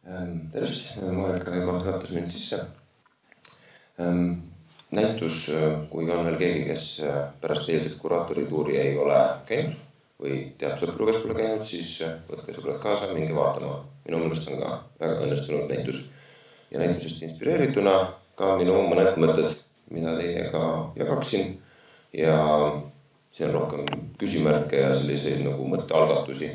Tervist, Marika juhatus mind sisse. Näitus, kui on veel keegi, kes pärast eilset kuraatorituuri ei ole käinud või teab sõpru, kes pole käinud, siis võtke sõbrad kaasa, minge vaatama. Minu meelest on ka väga õnnestunud näitus. Ja näitusest inspireerituna ka minu mõned mõtted, mida teiega jagaksin. Ja see on rohkem küsimärke ja selliseid nagu mõttealgatusi,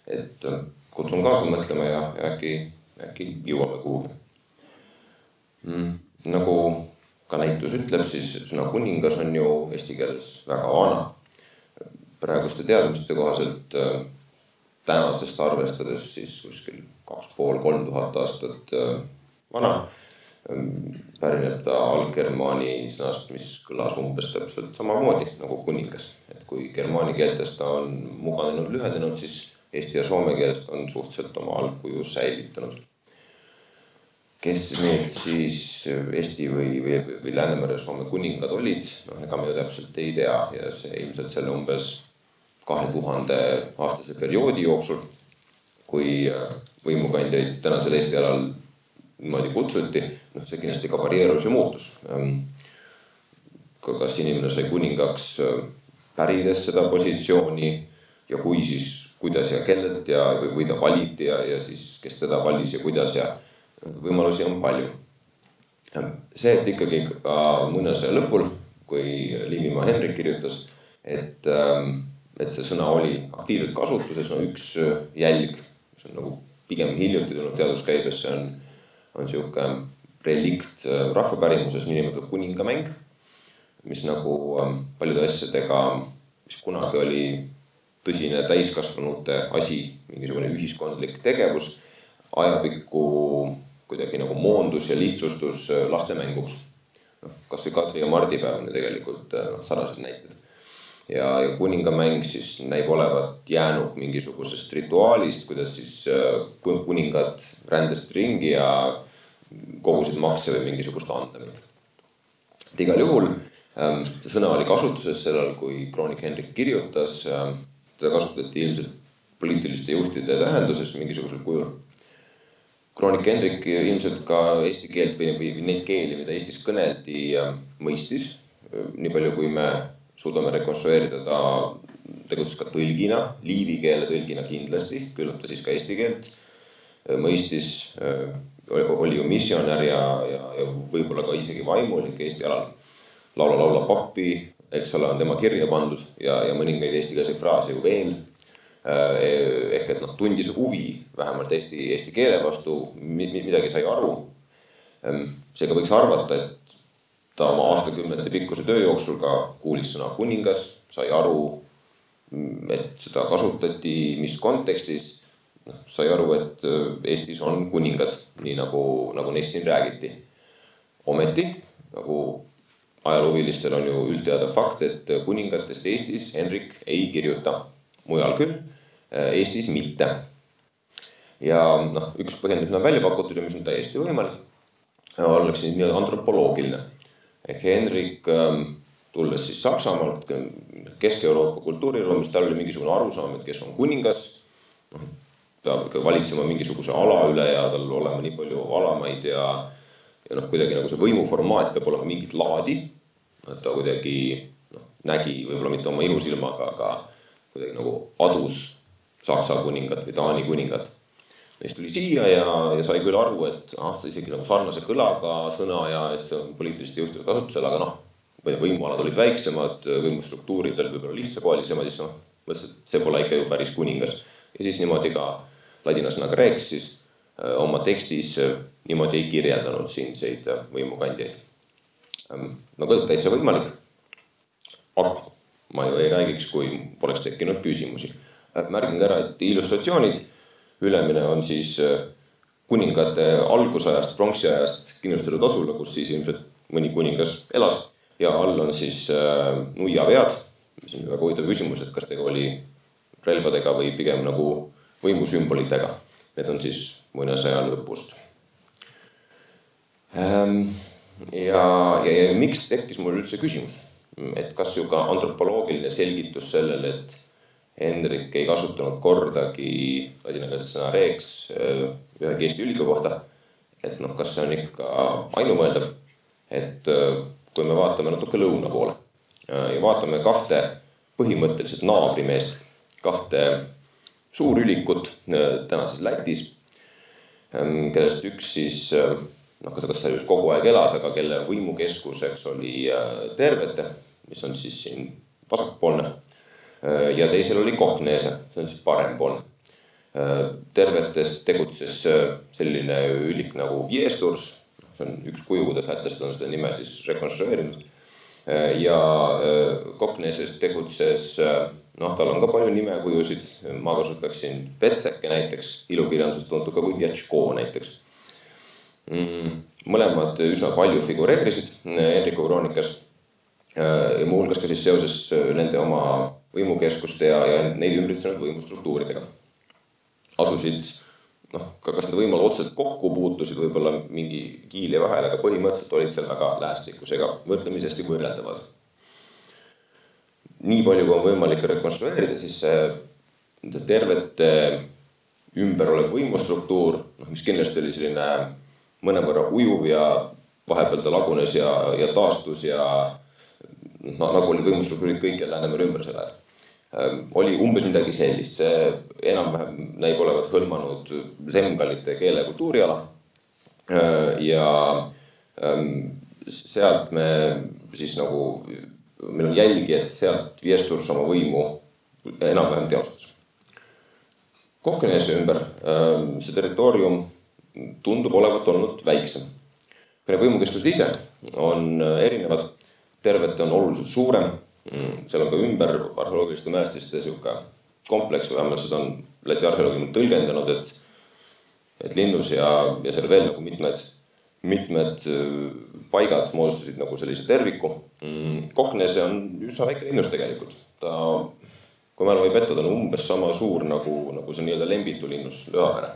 et kutsun kaasa mõtlema ja äkki jõuame kuhugi. Nagu ka näitus ütleb, siis sõna kuningas on ju eesti keeles väga vana. Praeguste teadmiste kohaselt tänasest arvestades siis kuskil 2500–3000 aastat vana. Pärineb ta algermaani sõnast, mis kõlas umbes täpselt samamoodi nagu kuningas. Et kui germaani keeltest ta on muganenud lühendenud, siis eesti ja soome keelest on suhteliselt oma algkuju säilitanud. Kes need siis Eesti või Läänemere Soome kuningad olid? Ega me ju täpselt ei tea ja see ilmselt selle umbes 2000 aastase perioodi jooksul, kui võimukandjaid tänasel Eesti alal niimoodi kutsuti, see kindlasti ka varieerus ja muutus. Kas inimene sai kuningaks pärides seda positsiooni ja kui siis kuidas ja kellelt ja või ta valiti ja siis kes teda valis ja kuidas ja võimalusi on palju. See, et ikkagi mõnesaja lõpul, kui Liivimaa Henrik kirjutas, et see sõna oli aktiivselt kasutuses, on üks jälg, see on nagu pigem hiljuti tulnud teaduskäibes, see on siuke relikt rahvapärimuses, niinimetatud kuningamäng, mis nagu paljude asjadega, mis kunagi oli tõsine täiskasvanute asi, mingisugune ühiskondlik tegevus, ajapikku kuidagi nagu moondus ja lihtsustus lastemänguks. Kas või Kadri ja Mardi päev on tegelikult sarnased näited. Ja kuningamäng siis näib olevat jäänud mingisugusest rituaalist, kuidas siis kuningad rändasid ringi ja kogusid makse või mingisugust andemit. Et igal juhul see sõna oli kasutuses sellel, kui kroonik Henrik kirjutas, teda kasutati ilmselt poliitiliste juhtide tähenduses mingisugusel kujul. Kroonik Henrik ilmselt ka eesti keelt või neid keeli, mida Eestis kõneldi, mõistis. Nii palju, kui me suudame rekonstrueerida, ta tegutses ka tõlgina, liivi keele tõlgina kindlasti, küllap ta siis ka eesti keelt mõistis, oli ju missionär ja võib-olla ka isegi vaimulik Eesti alal. Laula pappi, eks ole, on tema kirja pandud ja mõningaid eestikeelseid fraase ju veel. Ehk et tundis huvi vähemalt eesti keele vastu, midagi sai aru. Seega võiks arvata, et ta oma aastakümnete pikkuse töö jooksul ka kuulis sõna kuningas, sai aru, et seda kasutati mis kontekstis, sai aru, et Eestis on kuningad, nii nagu neist siin räägiti. Ometi, nagu ajaloohuvilistel on ju üldteada fakt, et kuningatest Eestis Henrik ei kirjuta. Mujal küll, Eestis mitte. Ja üks põhjendus, mis on välja pakutud ja mis on täiesti võimalik, oleks nii antropoloogiline. Ehk Henrik, tulles siis Saksamaalt, Kesk-Euroopa kultuuriruumist, tal oli mingisugune arusaam, et kes on kuningas, peab valitsema mingisuguse ala üle ja tal olema nii palju alamaid ja kuidagi nagu see võimuformaat peab olema mingit laadi, et ta kuidagi nägi võib-olla mitte oma ihusilmaga, aga kuidagi nagu adus Saksa kuningat või Taani kuningat. Neist tuli siia ja sai küll aru, et see isegi nagu sarnase kõlaga sõna ja et see on poliitiliste juhtide kasutusel, aga võimualad olid väiksemad, võimustruktuurid olid võib-olla lihtsakoalisemad, siis mõtles, et see pole ikka ju päris kuningas. Ja siis niimoodi ka ladina sõnaga rääks siis oma tekstis niimoodi ei kirjeldanud siinseid võimukandjaid. Nagu täitsa võimalik, aga ma ju ei räägiks, kui poleks tekkinud küsimusi. Märgin ära, et illustratsioonid ülemine on siis kuningate algusajast, pronksiajast kindlustatud asula, kus siis ilmselt mõni kuningas elas ja all on siis nuiavead, mis on väga huvitav küsimus, et kas tegu oli relvadega või pigem nagu võimusümbolitega. Need on siis mõnesaja lõpust. Ja miks tekkis mul üldse küsimus? Et kas ju ka antropoloogiline selgitus sellele, et Hendrik ei kasutanud kordagi ladinakeelset sõna rex ühegi Eesti ülikooli kohta, et kas see on ikka ainumõeldav, et kui me vaatame natuke lõuna poole ja vaatame kahte põhimõtteliselt naabrimeest, kahte suurülikut tänases Lätis, kellest üks siis, kas ta just kogu aeg elas, aga kelle võimukeskuseks oli Tervete, mis on siis siin vasakpoolne, ja teisel oli Koknese, see on siis parempoolne. Tervetest tegutses selline ülik nagu Viesturs, see on üks kuju, kuidas lätlased on seda nime siis rekonstrueerinud. Ja Koknesest tegutses, tal on ka palju nimekujusid, ma kasutaksin Vetseke näiteks, ilukirjandusest tuntud ka kui Vjatško näiteks. Mõlemad üsna palju figureerisid Henriku kroonikas ja muuhulgas ka siis seoses nende oma võimukeskuste ja neid ümbritsenud võimustruktuuridega. Asusid, kas need võimul otseselt kokku puutusid, võib-olla mingi kiil ja vahel, aga põhimõtteliselt olid seal väga lähestikkusega võrdlemisesti võrreldavad. Nii palju, kui on võimalik rekonstrueerida, siis see Tervete ümber olev võimustruktuur, mis kindlasti oli selline mõnevõrra ujuv ja vahepeal ta lagunes ja taastus ja nagu oli võimustruktuurid kõikjal Läänemere ümber selle ajal. Oli umbes midagi sellist, see enam-vähem näib olevat hõlmanud semgalite keele- ja kultuuriala ja sealt me siis meil on jälgi, et sealt Viesturs oma võimu enam-vähem teostas. Koknese ümber see territoorium tundub olevat olnud väiksem. Need võimukeskused ise on erinevad, Tervete on oluliselt suurem, seal on ka ümber arheoloogiliste mälestiste kompleks, või vähemalt seda on Läti arheoloogid tõlgendanud, et Linnus ja seal veel mitmed paigad moodustasid sellise terviku. Koknese on üsna väike linnus tegelikult. Ta, kui mälu ei petta, ta on umbes sama suur nagu see nii-öelda Lembitu linnus Lõhavere.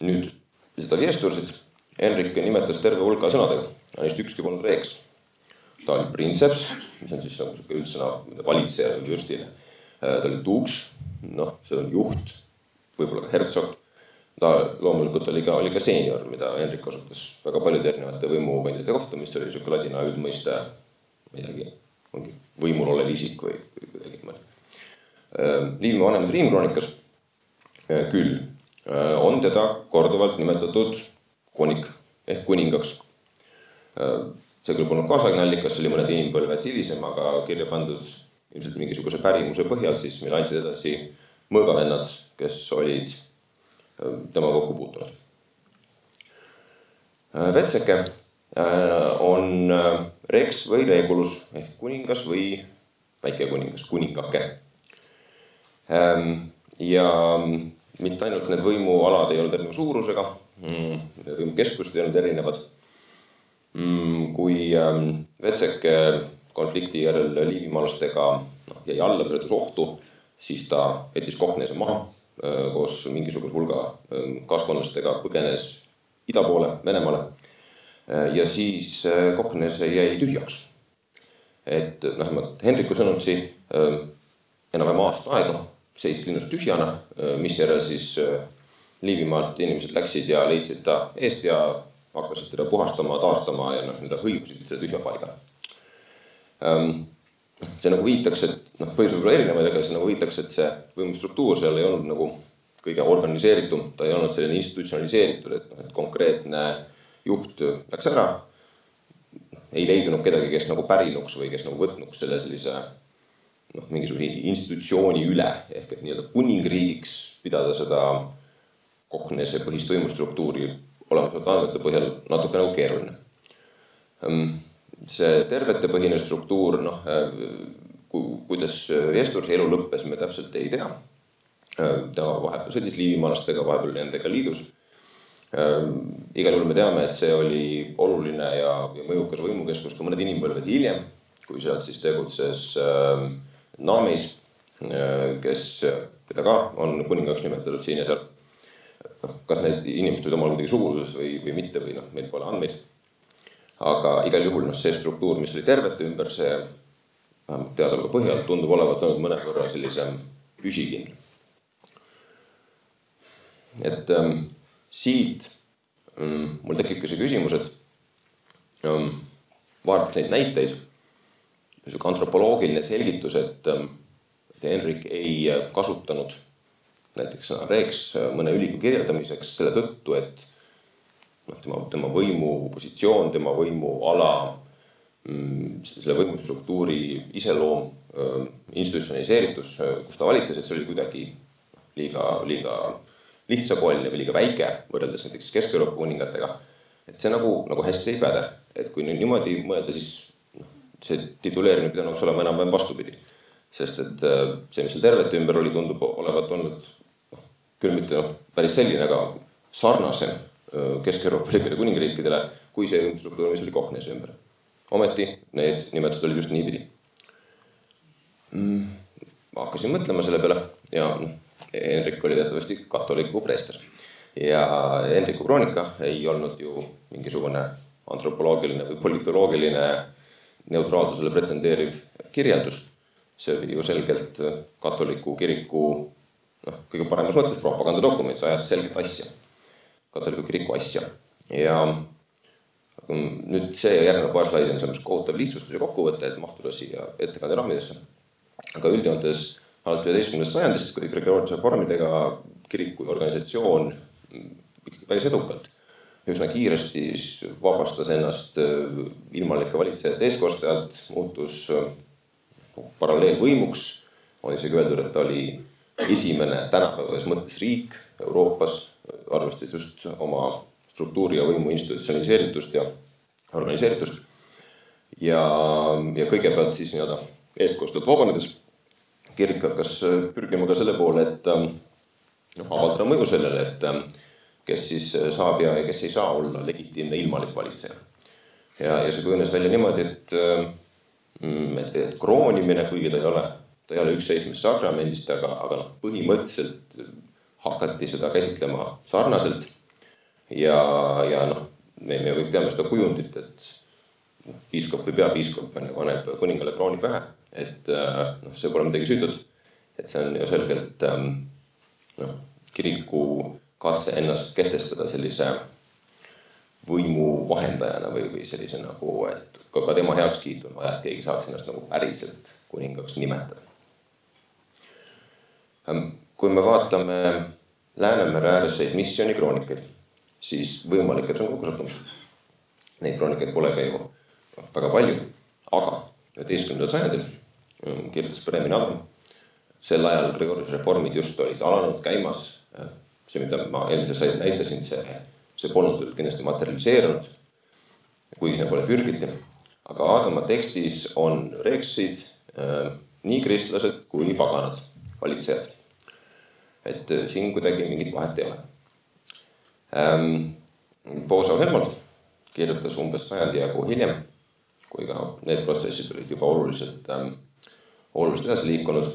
Nüüd seda Viestursit Henrik nimetas terve hulka sõnadega, neist ükski polnud reeks. Ta oli princeps, mis on siis üldsõna valitseja või vürstile. Ta oli tuuks, see on juht, võib-olla ka herzog. Ta loomulikult oli ka senior, mida Henrik kasutas väga paljude erinevate võimukandjate kohta, mis oli ladina üldmõiste võimul olev isik või kuidagi mõni. Liivimaa vanemas riimkroonikas küll on teda korduvalt nimetatud konik ehk kuningaks. See küll polnud kaasaegne allikas, see oli mõned inimpõlved hilisem, aga kirja pandud ilmselt mingisuguse pärimuse põhjal, siis meil andsid edasi mõõgavennad, kes olid tema kokku puutunud. Vetseke on rex või regulus ehk kuningas või väikekuningas, kuningake. Ja mitte ainult need võimualad ei olnud erineva suurusega, võimukeskust ei olnud erinevad. Kui Vetseke konflikti järel liivimaalastega jäi alla pöördus ohtu, siis ta jättis Koknese maha koos mingisuguse hulga kaaskonnastega põgenes ida poole, Venemaale ja siis Koknese jäi tühjaks. Et Henriku sõnutsi enam aasta aega seisis linnus tühjana, mis järel siis Liivimaalt inimesed läksid ja leidsid ta eest ja hakkasid teda puhastama, taastama ja hõivusid selle tühja paiga. See viitaks, et põhjus võib olla erinevaid, aga see viitaks, et see võimustruktuur seal ei olnud kõige organiseeritum, ta ei olnud selline institutsionaliseeritud, et konkreetne juht läks ära, ei leidunud kedagi, kes pärinuks või kes võtnuks selle sellise mingisuguse institutsiooni üle, ehk et nii-öelda kuningriigiks pidada seda Koknese põhist võimustruktuuri olemusvalt andmete põhjal natuke keeruline. See Tervete põhine struktuur, kuidas Viestursi elu lõppes, me täpselt ei tea. Ta vahepeal sõdis liivimaalastega, vahepeal nendega liidus. Igal juhul me teame, et see oli oluline ja mõjukas võimukeskus ka mõned inimpõlved hiljem, kui sealt siis tegutses Namis, keda ka on kuningaks nimetatud siin ja seal. Kas need inimesed olid omal kuidagi suguluses või mitte või meil pole andmeid. Aga igal juhul see struktuur, mis oli Tervete ümber, see teadolgu põhjal tundub olevat olnud mõnevõrra sellisem püsikindel. Et siit mul tekibki see küsimus, et vaadates neid näiteid, niisugune antropoloogiline selgitus, et Henrik ei kasutanud näiteks sõna reeks mõne üliku kirjeldamiseks selle tõttu, et tema võimupositsioon, tema võimuala, selle võimustruktuuri iseloom, institutsionaliseeritus, kus ta valitses, et see oli kuidagi liiga lihtsakoeline või liiga väike võrreldes näiteks Kesk-Euroopa kuningatega. Et see nagu hästi ei päde. Et kui niimoodi mõelda, siis see tituleerimine pidanud olema enam vastupidi. Sest et see, mis seal tervete ümber oli, tundub olevat olnud küll mitte päris selline, aga sarnasem Kesk-Euroopa riikide kuningriikidele, kui see struktuur, mis oli Koknese ümber. Ometi need nimetused olid just niipidi. Ma hakkasin mõtlema selle peale ja Henrik oli teatavasti katoliku preester. Ja Henriku kroonika ei olnud ju mingisugune antropoloogiline või politoloogiline neutraalsusele pretendeeriv kirjeldus. See oli ju selgelt katoliku kiriku kõige paremas mõttes propagandadokument, see ajas selget asja, katoliku kiriku asja. Ja nüüd see järgnev paar slaidi on selles kohutav lihtsustus ja kokkuvõte, et mahtuda siia ettekande raamidesse. Aga üldjoontes alates 11. sajandist, kui Gregoriuse reformidega kiriku organisatsioon ikkagi päris edukalt üsna kiiresti vabastas ennast ilmalike valitsejate eeskostajalt, muutus paralleelvõimuks, on isegi öeldud, et ta oli esimene tänapäevas mõttes riik Euroopas, arvestades just oma struktuuri ja võimu institutsionaliseeritust ja organiseeritust. Ja kõigepealt siis eeskostajalt vabanedes kirik hakkas pürgima ka selle poole, et avaldada mõju sellele, et kes siis saab ja kes ei saa olla legitiimne ilmalik valitseja. Ja see kujunes välja niimoodi, et kroonimine, kuigi ta ei ole üks seismist sakramendist, aga põhimõtteliselt hakati seda käsitlema sarnaselt. Ja me kõik teame seda kujundit, et piiskop või peapiiskop paneb kuningale krooni pähe, et see pole midagi süütud, et see on ju selgelt kiriku katse ennast kehtestada sellise võimu vahendajana või sellise nagu, et ka tema heakskiitu on vaja, et keegi saaks ennast nagu päriselt kuningaks nimetada. Kui me vaatame Läänemere ääreseid missioonikroonikeid, siis võimalik, et see on kokkusattumus. Neid kroonikeid polegi ju väga palju, aga 11. sajandil kirjutas Bremin Adam. Sel ajal Gregoriuse reformid just olid alanud käimas. See, mida ma eelmises näitasin, see polnud kindlasti materialiseerunud, kuigi see pole pürgiti. Aga Adama tekstis on reeksid nii kristlased kui paganad valitsejad. Et siin kuidagi mingit vahet ei ole. Boosau Helmold kirjutas umbes sajandi jagu hiljem, kui ka need protsessid olid juba oluliselt edasi liikunud.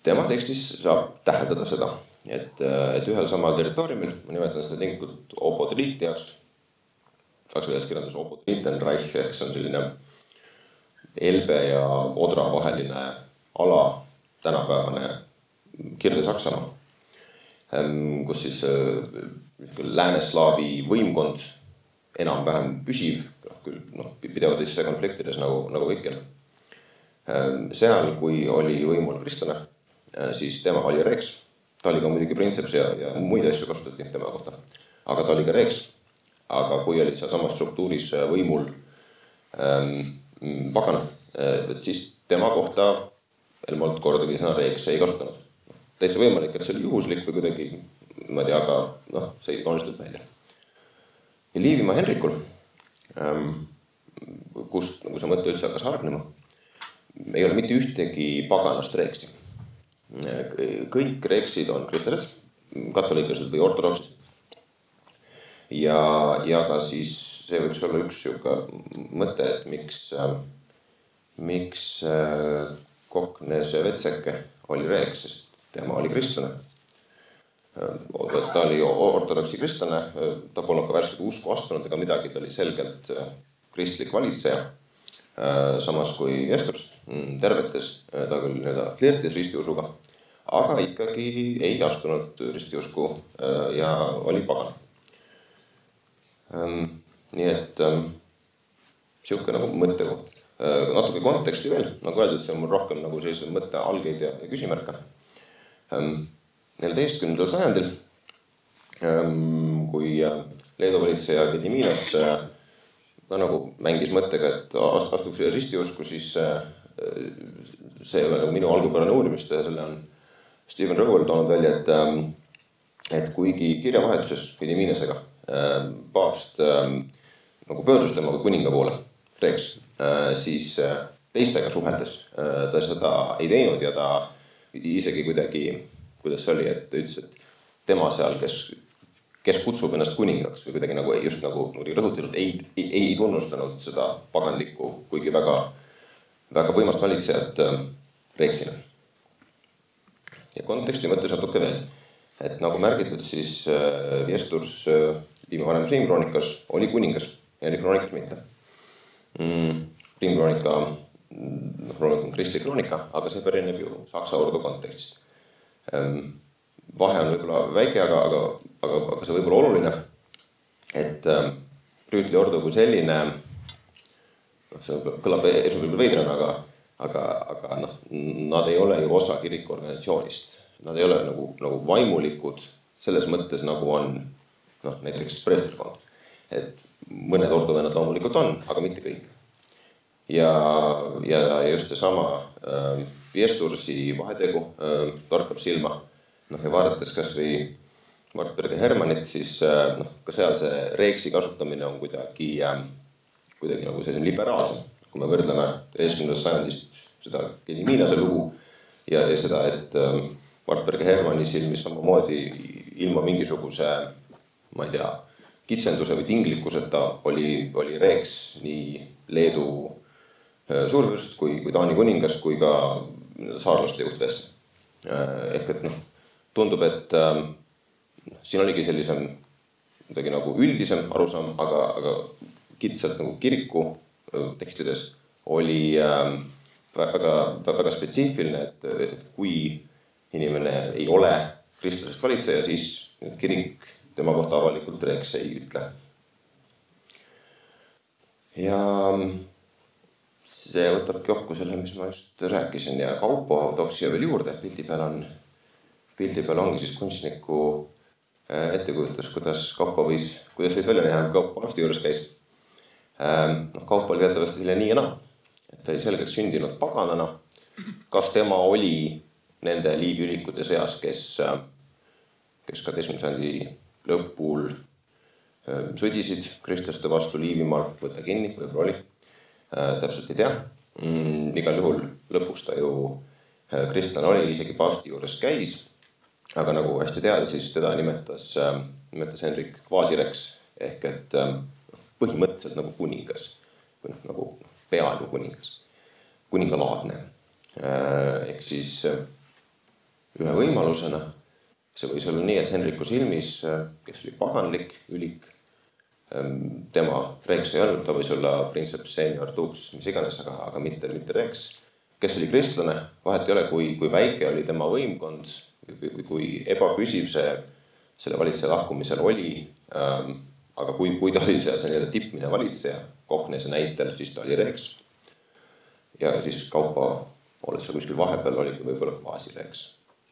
Tema tekstis saab täheldada seda, et ühel samal territooriumil, ma nimetan seda tinglikult opodriitiaks, saksa keeles kirjandus opodriitenreich, ehk see on selline Elbe ja Odra vaheline ala, tänapäevane Kirde-Saksamaa, kus siis lääneslaavi võimkond enam-vähem püsiv, küll pidevad ise konfliktides nagu kõikjal. Seal, kui oli võimul kristlane, siis tema oli reeks. Ta oli ka muidugi princeps ja muid asju kasutati tema kohta. Aga ta oli ka reeks. Aga kui oli seal samas struktuuris võimul pagana, siis tema kohta Helmold kordagi sõna reeks ei kasutanud. Täitsa võimalik, et see oli juhuslik või kuidagi, ma ei tea, aga see ei kaunistanud välja. Ja Liivimaa Henrikul, kust nagu see mõte üldse hakkas hargnema, ei ole mitte ühtegi paganast reeksi. Kõik reeksid on kristlased, katoliiklased või ortodoksid. Ja ka siis see võiks olla üks mõte, et miks Koknese Vetseke oli reeks, sest tema oli kristlane. Ta oli ortodoksi kristlane, ta polnud ka värsket usku astunud ega midagi, ta oli selgelt kristlik valitseja. samas kui Viesturs tervetes, ta küll flirtis ristiusuga, aga ikkagi ei astunud ristiusku ja oli pagan. Nii et siuke nagu mõttekoht. Natuke konteksti veel, nagu öeldud, see on mul rohkem nagu sellised mõtte algeid ja küsimärke. 14. sajandil, kui Leedu valitseja Gediminas nagu mängis mõttega, et astuks ristiusku, siis see ei ole nagu minu algupärane uurimist ja selle on Stephen Rowell toonud välja, et kuigi kirjavahetuses Gediminasega paavst nagu pöördus tema kuninga poole, Reeks, siis teistega suheldes ta seda ei teinud ja ta isegi kuidagi, kuidas see oli, et ta ütles, et tema seal, kes kutsub ennast kuningaks või kuidagi nagu just nagu rõhutanud, ei tunnustanud seda paganlikku, kuigi väga, väga võimast valitsejat Reeksina. Ja konteksti mõttes natuke veel, et nagu märgitud, siis Viesturs viimavanemas Riimkroonikas oli kuningas ja Kroonikas mitte. Riimkroonika on kristlik kroonika, aga see pärineb ju Saksa ordu kontekstist. Vahe on võib-olla väike, aga see võib olla oluline, et Rüütli ordu kui selline, see kõlab esmapilgul veidrana, aga nad ei ole ju osa kirikuorganisatsioonist. Nad ei ole nagu vaimulikud selles mõttes, nagu on näiteks preesterkond. Et mõned orduvennad loomulikult on, aga mitte kõik. Ja just see sama Viestursi vahetegu torkab silma. Ja vaadates kas või Wartberg ja Hermannit, siis ka seal see Reeksi kasutamine on kuidagi nagu selline liberaalsem. Kui me võrdleme 11. sajandist seda Gediminase lugu ja seda, et Wartberg ja Hermanni silmis samamoodi ilma mingisuguse, ma ei tea, kitsenduse või tinglikkuseta oli Reeks nii Leedu suurvürst kui Taani kuningas kui ka saarlaste juhtvees. Ehk et tundub, et siin oligi sellisem midagi nagu üldisem arusaam, aga kitsalt nagu kiriku tekstides oli väga spetsiifiline, et kui inimene ei ole kristlasest valitseja, siis kirik tema kohta avalikult Reeks ei ütle. Ja see võtab kokku selle, mis ma just rääkisin ja Kaupo tooks siia veel juurde. Pildi peal ongi siis kunstniku ettekujutus, kuidas võis välja näha, kui Kaupo paavsti juures käis. Kaupo oli teatavasti selle nii ja naa, et ta oli selgelt sündinud paganana. Kas tema oli nende liiviülikute seas, kes 12. sajandi lõpul sõdisid kristlaste vastu Liivimaal, võtta kinni, võib-olla oli, täpselt ei tea. Igal juhul lõpuks ta ju kristlane oli, isegi paavsti juures käis, aga nagu hästi teada, siis teda nimetas Henrik Kvasireks ehk et põhimõtteliselt nagu kuningas või nagu peaaegu kuningas, kuningalaadne. Ehk siis ühe võimalusena see võis olla nii, et Henriku silmis, kes oli paganlik, ülik, tema Reeks ei olnud, ta võis olla princeps senior dux, mis iganes, aga mitte Reeks, kes oli kristlane, vahet ei ole, kui väike oli tema võimkond, kui ebapüsiv selle valitseja lahkumisel oli, aga kui ta oli see tippmine valitseja, Koknese näitel, siis ta oli Reeks. Ja siis Kaupo, olles seal kuskil vahepeal, oli võib-olla Kvasireeks.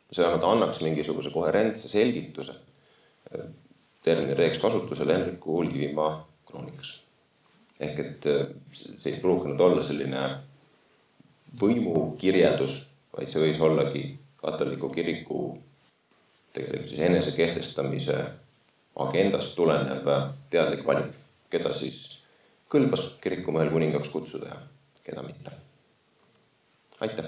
See annaks mingisuguse koherentse selgituse termini Reeks kasutusele Henriku Liivimaa kroonikas. Ehk et see ei pruukinud olla selline võimukirjeldus, vaid see võis ollagi katoliku kiriku tegelikult siis enese kehtestamise agendast tulenev teadlik valik, keda siis kõlbas kirikumehel kuningaks kutsuda ja keda mitte. Aitäh!